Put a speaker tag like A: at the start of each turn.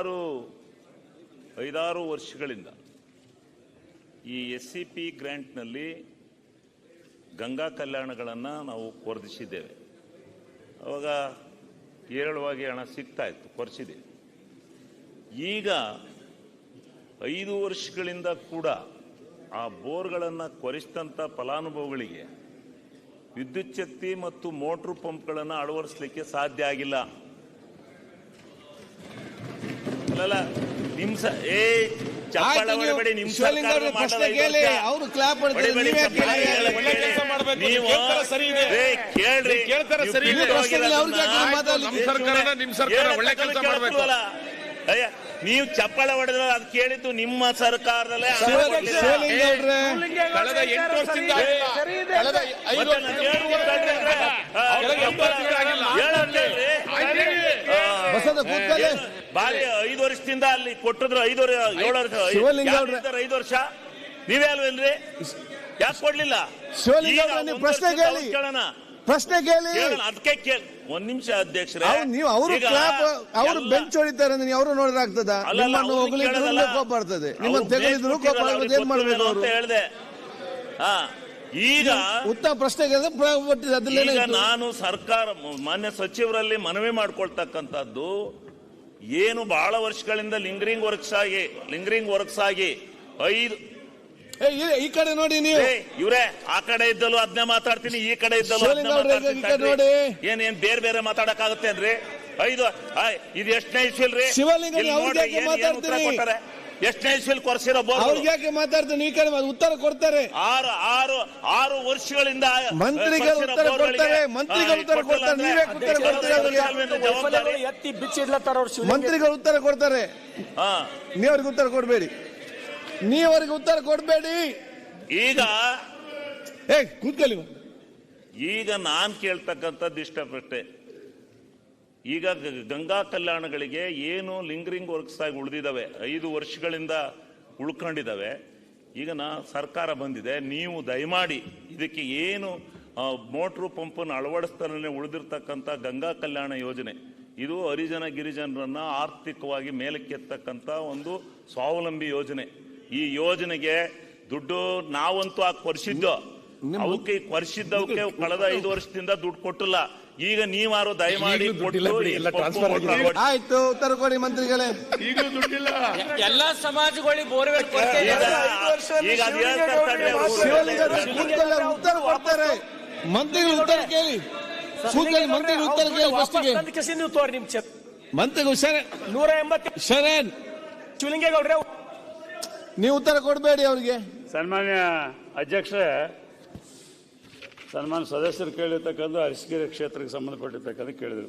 A: ಸುಮಾರು 5-6 ವರ್ಷಗಳಿಂದ ಈ SCP ಗ್ರ್ಯಾಂಟ್ನಲ್ಲಿ ಗಂಗಾ ಕಲ್ಯಾಣಗಳನ್ನು ನಾವು ಕೊರದಿಸಿದ್ದೇವೆ. ಅವಾಗ ಹೇರಳವಾಗಿ ಹಣ ಸಿಗ್ತಾ ಇತ್ತು, ಕೊರೆಸಿದ್ದೀವಿ. ಈಗ 5 ವರ್ಷಗಳಿಂದ ಕೂಡ ಆ ಬೋರ್ಗಳನ್ನು ಕೊರೆಸಿದಂಥ ಫಲಾನುಭವಿಗಳಿಗೆ ವಿದ್ಯುತ್ ಶಕ್ತಿ ಮತ್ತು ಮೋಟ್ರು ಪಂಪ್ಗಳನ್ನು ಅಳವಡಿಸಲಿಕ್ಕೆ ಸಾಧ್ಯ ಆಗಿಲ್ಲ. ಅಲ್ಲ ನಿಮ್ ಚಪ್ಪಾಳೆ ಹೊಡೆಬೇಡಿ, ನಿಮ್ ಸರ್ಕಾರ
B: ಅವರು ಕ್ಲಾಪ್ ಹೊಡೆದ್ರೆ
A: ನೀವು ಚಪ್ಪಾಳೆ ಹೊಡೆದ್ರೆ ಅದು ಕೇಳಿದ್ದು ನಿಮ್ಮ ಸರ್ಕಾರದಲ್ಲೇ.
C: ಕಳೆದ 8 ವರ್ಷದಿಂದ
A: ಬಾರಿ 5 ವರ್ಷದಿಂದ ಅಲ್ಲಿ ಕೊಟ್ಟಿದ್ರು. 5 ವರ್ಷ ನೀವೇ ಅಲ್ವೇನ್ರಿ? ಯಾಕೆ ಕೊಡ್ಲಿಲ್ಲ?
B: ಪ್ರಶ್ನೆ ಕೇಳಿ.
A: ಅದಕ್ಕೆ ಕೇಳಿ. 1 ನಿಮಿಷ ಅಧ್ಯಕ್ಷರೇ,
B: ನೀವು ಅವರು ಬೆಂಚ್ ಹೊಡಿತಾರೆ ಅಂದ್ರೆ ಅವರು ನೋಡಿದ್ರೆ ಆಗ್ತದ? ನಿಮ್ಮನ್ನು ಕೋಪ ಬರ್ತದೆ, ನಿಮ್ಮನ್ನು ತೆಗೆದಿದ್ರು ಕೋಪ ಬರ್ತದೆ. ಏನ್ ಮಾಡ್ಬೇಕು ಅವರು ಹೇಳಿದೆ.
A: ಈಗ
B: ಉತ್ತಮ ಪ್ರಶ್ನೆ
A: ಈಗ ನಾನು ಸರ್ಕಾರ ಮಾನ್ಯ ಸಚಿವರಲ್ಲಿ ಮನವಿ ಮಾಡ್ಕೊಳ್ತಕ್ಕಂಥದ್ದು, ಏನು ಬಹಳ ವರ್ಷಗಳಿಂದ ಲಿಂಗರಿಂಗ್ ವರ್ಕ್ಸ್ ಆಗಿ 5
B: ಈ ಕಡೆ ನೋಡಿ, ನೀವು
A: ಇವ್ರೆ ಆ ಕಡೆ ಇದ್ದಲು ಅದನ್ನೇ ಮಾತಾಡ್ತೀನಿ, ಈ ಕಡೆ ಇದ್ದಲು ಏನೇನ್ ಬೇರೆ ಬೇರೆ ಮಾತಾಡಕ್ಕಾಗತ್ತೇನ್ರಿ? 5 ಇದು ಎಷ್ಟನೇ ಇಸ್ವಿಲ್ರಿ? ಕೊಟ್ಟಾರೆ ಎಷ್ಟನೇ ಇಸ್ವಿಲ್ ಕೊರ್ಸಿರೋ ಬೋರ್?
B: ಅವ್ರಿಗೆ ಯಾಕೆ ಮಾತಾಡ್ತೀನಿ? ಈ ಕಡೆ ಉತ್ತರ ಕೊಡ್ತಾರೆ.
A: 6 ವರ್ಷಗಳಿಂದ
B: ಮಂತ್ರಿಗಳು ಉತ್ತರ ಕೊಡ್ತಾರೆ. ನೀವೇ ಉತ್ತರ ಕೊಡ್ತೀರಿ? ಮಂತ್ರಿಗಳು ಉತ್ತರ ಕೊಡ್ತಾರೆ, ನೀವರಿಗೆ ಉತ್ತರ ಕೊಡ್ಬೇಡಿ. ನೀವರಿಗೆ ಉತ್ತರ ಕೊಡ್ಬೇಡಿ.
A: ಈಗ
B: ಕೂತ್ಕೊಳ್ಳಿ.
A: ಈಗ ನಾನ್ ಕೇಳ್ತಕ್ಕಂಥದ್ದು ಇಷ್ಟ ಪ್ರಶ್ನೆ. ಈಗ ಗಂಗಾ ಕಲ್ಯಾಣಗಳಿಗೆ ಏನು ಲಿಂಗರಿಂಗ್ ವರ್ಕ್ಸ್ ಆಗಿ ಉಳಿದಿದ್ದಾವೆ, 5 ವರ್ಷಗಳಿಂದ ಉಳ್ಕೊಂಡಿದ್ದಾವೆ. ಈಗ ಸರ್ಕಾರ ಬಂದಿದೆ, ನೀವು ದಯಮಾಡಿ ಇದಕ್ಕೆ ಏನು ಮೋಟ್ರು ಪಂಪನ್ನು ಅಳವಡಿಸ್ತಾನೆ ಉಳಿದಿರ್ತಕ್ಕಂಥ ಗಂಗಾ ಕಲ್ಯಾಣ ಯೋಜನೆ, ಇದು ಹರಿಜನ ಗಿರಿಜನರನ್ನ ಆರ್ಥಿಕವಾಗಿ ಮೇಲಕ್ಕೆತ್ತಕ್ಕಂಥ ಒಂದು ಸ್ವಾವಲಂಬಿ ಯೋಜನೆ. ಈ ಯೋಜನೆಗೆ ದುಡ್ಡು ನಾವಂತೂ ಕೊರ್ಸಿದ್ದು, ಅವಕ್ಕೆ ಕೊರ್ಸಿದ್ದವಕ್ಕೆ ಕಳೆದ 5 ವರ್ಷದಿಂದ ದುಡ್ಡು ಕೊಟ್ಟಿಲ್ಲ. ಈಗ ನೀವಾರು ದಯಮಾಡಿ
B: ಆಯ್ತು, ಉತ್ತರ ಕೊಡಿ ಮಂತ್ರಿಗಳೇ.
C: ಈಗ ದುಡ್ಡಿಲ್ಲ.
D: ಎಲ್ಲಾ ಸಮಾಜಗಳಿಗೆ ಬೋರ್ವೆಲ್
B: ಉತ್ತರ ಕೊಡ್ತಾರೆ. ಮಂತ್ರಿಗಳು ಉತ್ತರ ಕೇಳಿ. ಮಂತ್ರಿಗಳು ಉತ್ತರ ಕೇಳಿ. ಮಂತ್ರಿಗಳು ಶರಣ್
D: ಶಿವಲಿಂಗೇಗೌಡ್ರೆ,
B: ನೀವು ಉತ್ತರ ಕೊಡಬೇಡಿ ಅವರಿಗೆ.
E: ಸನ್ಮಾನ್ಯ ಅಧ್ಯಕ್ಷರೇ, ಸನ್ಮಾನ್ಯ ಸದಸ್ಯರು ಕೇಳಿರ್ತಕ್ಕಂಥ ಅರಸೀಕೆರೆ ಕ್ಷೇತ್ರಕ್ಕೆ ಸಂಬಂಧಪಟ್ಟಿರ್ತಕ್ಕಂಥ ಕೇಳಿದರು.